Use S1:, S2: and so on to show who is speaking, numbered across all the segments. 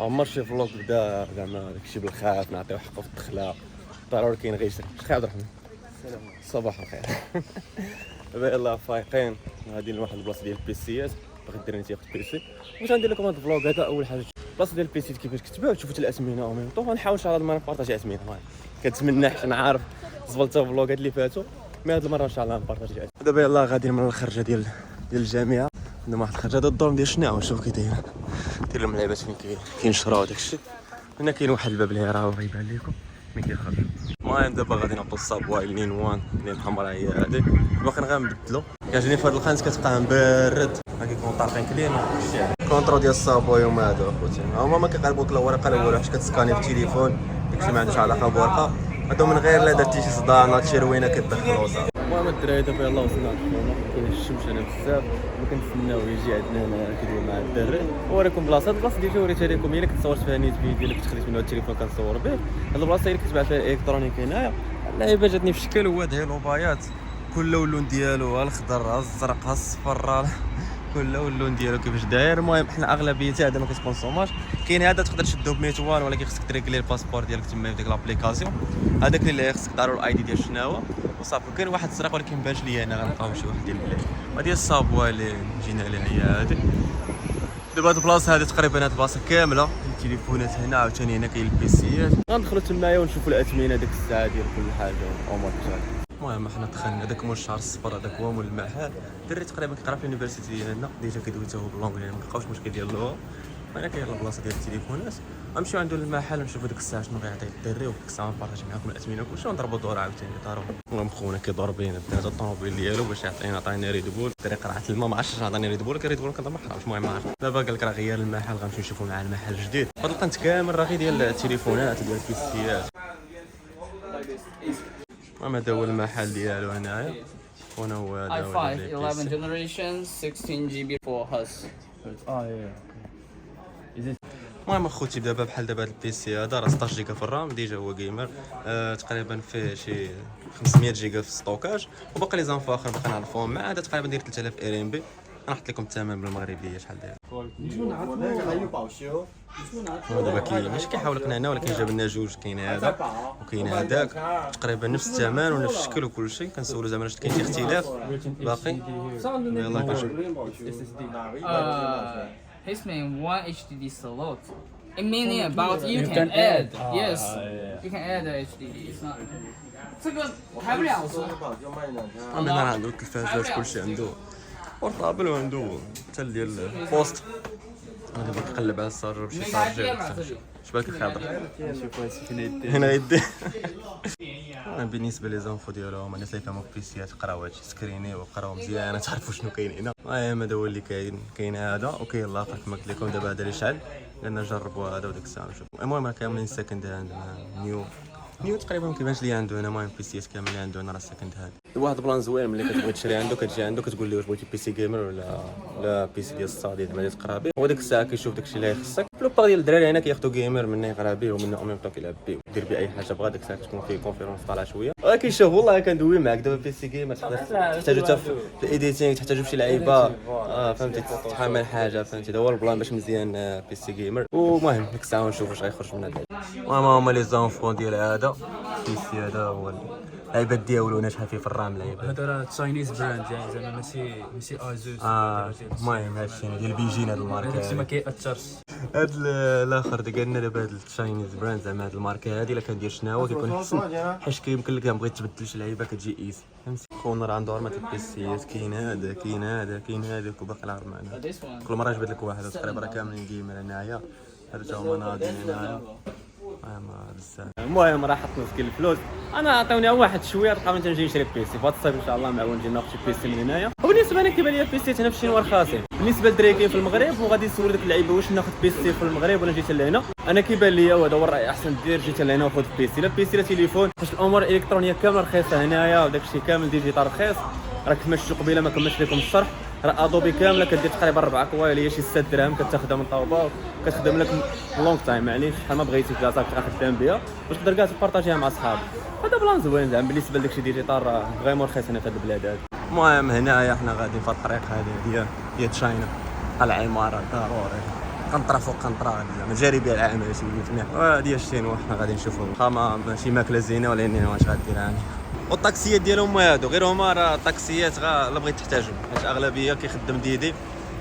S1: ما عمر شي فلوق بدا زعما داكشي بالخاف نعطيو حقه في الدخله ضروري كاين غير شي عبد الرحمن. السلام صباح الخير. دابا يلاه فايقين غاديين لواحد البلاصه ديال البيسيات باغي دير انت ياخذ بيسي واش غندير لكم هذا الفلوق هذا. اول حاجه البلاصه ديال البيسي كيفاش كتباع وتشوفوا الاسمنه او ميم طون غنحاول ان شاء الله نبارطاجي اسمنه. كنتمنى حيت انا عارف زبلتها الفلوقات اللي فاتوا مي هاد المره ان شاء الله نبارطاجي. دابا يلاه غاديين من الخرجه ديال الجامعه عندنا واحد الخرجه هذا الدور ديال شناو شوف كي داير دير لهم لعبات فين كينشراو داكشي. هنا كاين واحد الباب اللي راه غيبان لكم ملي كيخرج. المهم دابا غادي نعطو الصابواي لين وان لين الحمراء هي هادي باقي غنبدلو. كيعجبني في هاد الخانز كتبقى مبرد ما كيكون طارقين كلين كونطرول ديال الصابواي هما هادو اخوتي هما ما كيقلبوك لا ورقه لا والو حيت كتسكاني بالتليفون داكشي ما عندوش علاقه بورقه هادو من غير لا درتي شي صداع شي روينه كتدخلو صافي. المهم الدراري دابا يلاه وصلنا للخيمه كاين الشمس هنا بزاف وكنتسناو يجي عندنا هنا كيدوي مع الدراري. نوريكم بلاصه البلاصه ديالي وريتها لكم هي اللي كنت صورت فيها نيت فيديو اللي كنت خديت منها التليفون كنصور به. هاد البلاصه هي اللي كتباع فيها الالكترونيك هنايا. اللعيبه جاتني في شكل هو هاد لوبايات كل اللون ديالو الخضر الزرق الصفر كل اللون ديالو كيفاش داير. المهم حنا اغلبيتها هذا ما كتكونسوماش. كاين هذا تقدر تشدو بميتوان ولكن خصك تريكلي الباسبور ديالك تما في ديك لابليكاسيون. هذاك اللي خصك تعرف الاي دي ديال شناهو وصافي. كاين واحد زرق ولكن مبانش ليا انا غنلقاو شي واحد ديال البلاد. هادي الصابوا اللي جينا عليها هي هادي. دابا هاد البلاصه هادي تقريبا هاد البلاصه كامله التليفونات هنا عاوتاني هنا كاين البيسيات. غندخلوا تمايا ونشوفوا الاثمنه ديك الساعه ديال كل حاجه وامور كذا. المهم حنا دخلنا هذاك مول الشهر الصفر هذاك هو مول المحل. الدري تقريبا كيقرا في اليونيفرسيتي ديالنا ديجا كيدوي حتى هو باللونجلي ما كلقاوش مشكل ديال اللغه. هنا كاين البلاصه ديال التليفونات غنمشيو عندو المحل ونشوفوا ديك الساعه شنو غيعطي الدري وديك الساعه نبارطاجي معكم الاثمنه كلشي ونضربوا دور عاوتاني ضروري. المهم خونا كيدور بينا بدا الطوموبيل ديالو باش عطيني ريد بول. الدري قرعت الماء ما عرفتش شنو عطاني ريد بول ولكن ريد بول كنظن ما حرامش. المهم عارف دابا قال لك راه غير المحل غنمشيو نشوفوا مع المحل الجديد. هاد القنت كامل راه غير ديال التليفونات ديال البيسيات. المهم هذا هو المحل ديالو هنايا هنا هو هذا
S2: i5 11 generation 16 GB for us.
S1: المهم اخوتي دابا بحال دابا هذا البيسي هذا راه 16 جيجا في الرام ديجا هو جيمر. تقريبا فيه شي 500 جيجا في الستوكاج وباقي لي زانفو اخر باقي نعرفوهم مع هذا تقريبا داير 3000 ار ام بي. غنحط لكم الثمن بالمغربيه شحال داير. دابا كاين ماشي كيحاول يقنعنا ولكن جاب لنا جوج كاين هذا وكاين هذاك تقريبا نفس الثمن ونفس الشكل وكل شيء. كنسولو زعما واش كاين شي اختلاف باقي. يلاه كنشوف
S2: His name one HDD slot. It meaning about you can add. Yes, you can add a HDD. It's not. 这个开不了说。
S1: عندنا عنده التلفازات كلشي عنده بورطابل وعنده حتى ديال البوست. انا دابا كنقلب على الصاجر بشي صاجر شبالك الخضر هنا يدي. بالنسبه لي زانفو ديالهم الناس اللي فهموا البيسيات قراو هادشي سكريني وقراو مزيان تعرفوا شنو كاين هنا. المهم هذا هو اللي كاين هذا وكاين الاخر كما قلت لكم دابا هذا اللي شعل لان نجربوا هذا وديك الساعه نشوف. المهم راه كاملين سكند هاند نيو تقريبا ما كيبانش ليا عنده هنا. المهم بيسيات كاملين عنده هنا راه سكند هاند. واحد بلان زوين ملي كتبغي تشري عنده كتجي عنده كتقول ليه واش بغيتي بيسي جيمر ولا بيسي ديال الصادي زعما اللي تقرا به. وديك الساعه كيشوف داكشي اللي يخصك. لوبار ديال الدراري هنا كياخذوا جيمر منه يقرا به ومنه او ميم طون كيلعب به ويدير به اي حاجه بغا. ديك الساعه تكون فيه كونفيرونس طالعه شويه ولكن شوف والله كندوي معاك دابا بيسي جيمر تحتاجو حتى في الايديتينغ تحتاجو شي لعيبه فهمتي تحمل حاجه فهمتي. هذا هو البلان باش مزيان بيسي جيمر. ومهم ديك الساعه نشوف واش غيخرج من هذا. المهم هما لي زانفون ديال هذا بيسي هذا هو اللعيبات ديالو شحال فيه في الرام لعيبه.
S3: هذا راه تشاينيز براند يعني زعما ماشي ازوس.
S1: المهم هادشي ديال بيجين هاد الماركه
S3: هادشي ما كيأثرش.
S1: هاد الاخر ديالنا دابا هاد التشاينيز براند زعما هاد الماركه هادي الا كان ديال شناهو كيكون احسن حيت كيمكن لك بغيت تبدل شي لعيبه كتجي ايزي فهمتي. خونا راه عنده ارمات البيسيات كاين هذا كاين هذا كاين هذاك وباقي العرض معنا. كل مره جبت لك واحد تقريبا راه كاملين جيمر هنايا. هذا تا هما ناضيين هنايا بزاف. المهم راه حطنا في الفلوس انا عطيوني واحد شويه تلقى تنجي نشري بيسي في هاد الصيف ان شاء الله معاون نجي ناخذ شي بيسي من هنايا. وبالنسبه انا كيبان لي البيسيات هنا في الشين رخاصين بالنسبه للدراري كاين في المغرب وغادي نسول ديك اللعيبه واش ناخذ بيسي في المغرب ولا جيت لهنا. انا كيبان لي وهذا هو الراي احسن دير جيت لهنا وخذ بيسي لا بيسي لا تليفون حيت الامور الالكترونيه كامله رخيصه هنايا وداك الشيء كامل ديجيتال رخيص. راه كما شفتوا قبيله ما كملتش لكم الشرح راه ادوبي كامله كدير تقريبا 4 كوايل هي شي 6 درهم كتاخذها من طوبه كتخدم لك لونغ تايم معليش شحال ما بغيتي في صافي تبقى خدام بها وتقدر كاع تبارطاجيها مع صحابك. هذا بلان زوين زعما بالنسبه لداكشي ديجيتال راه فريمون رخيص هنا في هاد البلاد هادي. المهم هنايا حنا غاديين في الطريق هذه ديال تشاينا العمارة ضروري قنطره فوق قنطره مجاربيه العامه شي قلت هذه الشينوا حنا غادي نشوفوا خاما ماشي ماكله زينه ولكن واش غدير يعني. والطاكسيات ديالهم هادو غير هما راه طاكسيات الا بغيت تحتاجهم حيت اغلبيه كيخدم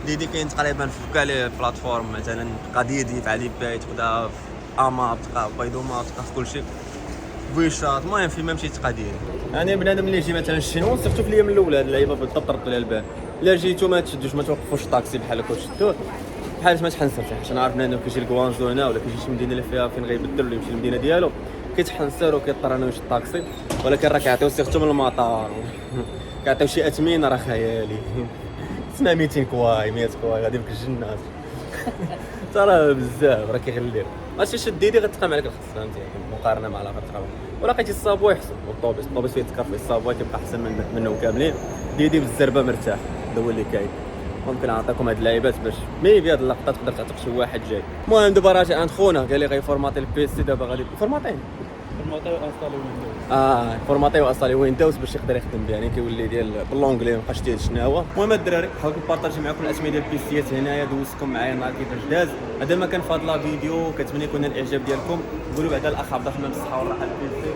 S1: ديدي كاين تقريبا في كاع لي بلاتفورم مثلا تلقى ديدي في علي باي تلقى في اماب تلقى بيضوما تلقى في كلشي بويشات المهم فيما مشيت تلقى ديالي. انا بنادم اللي يجي مثلا الشينوا صيفطو في الايام الاولى هاد اللعيبه بالضبط ردوا لها البال. الا جيتو ما تشدوش ما توقفوش الطاكسي بحال هكا وتشدوه بحال ما تحنسر حيت انا عارف بنادم كيجي لكوانزو هنا ولا كيجي شي مدينه اللي فيها فين غيبدل ولا يمشي للمدينه ديالو كيتحنسر وكيضطر انه يشد الطاكسي ولكن راه كيعطيو صيغتو من المطار كيعطيو شي اثمنه راه خيالي تسمع 200 كواي 100 كواي غادي بك الجنات ترى بزاف راه كيغلي ماشي شد ديدي غتقام عليك الخص فهمتي مقارنه مع الاخر تقام ولا لقيتي الصابوي احسن والطوبيس فيه تكرفي الصابوي كيبقى احسن منهم كاملين ديدي بالزربه مرتاح هذا هو اللي كاين. ممكن نعطيكم هاد اللعيبات باش ميبي هاد اللقطه تقدر تعتق شي واحد جاي. المهم دابا راجع عند خونا قال لي غيفورماطي البيسي دابا غادي فورماطي فورماطي واصالي ويندوز باش يقدر يخدم بها يعني كيولي ديال باللونجلي مابقاش تيهز شنو هو. المهم الدراري حاولت نبارطاجي معكم الاسماء ديال البيسيات هنايا دوزتكم معايا النهار كيفاش داز. هذا ما كان فهاد لا فيديو كنتمنى يكون الاعجاب ديالكم قولوا بعدا الاخ عبد الرحمن بالصحه والراحه البيسي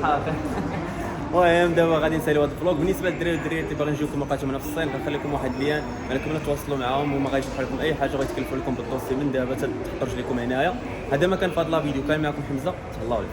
S1: صحافه. المهم دابا غادي نساليو هذا الفلوق. بالنسبه للدراري اللي باغيين نجيوكم لقيتهم هنا في الصين غنخليكم واحد اللين عليكم تواصلوا معاهم وما غاديش يشرحوا لكم اي حاجه بغيتكلفوا لكم بالدوسي من دابا تحطوا رجليكم هنايا. هذا ما كان فهاد لا فيديو كان معكم حمزه تهلاو عليكم.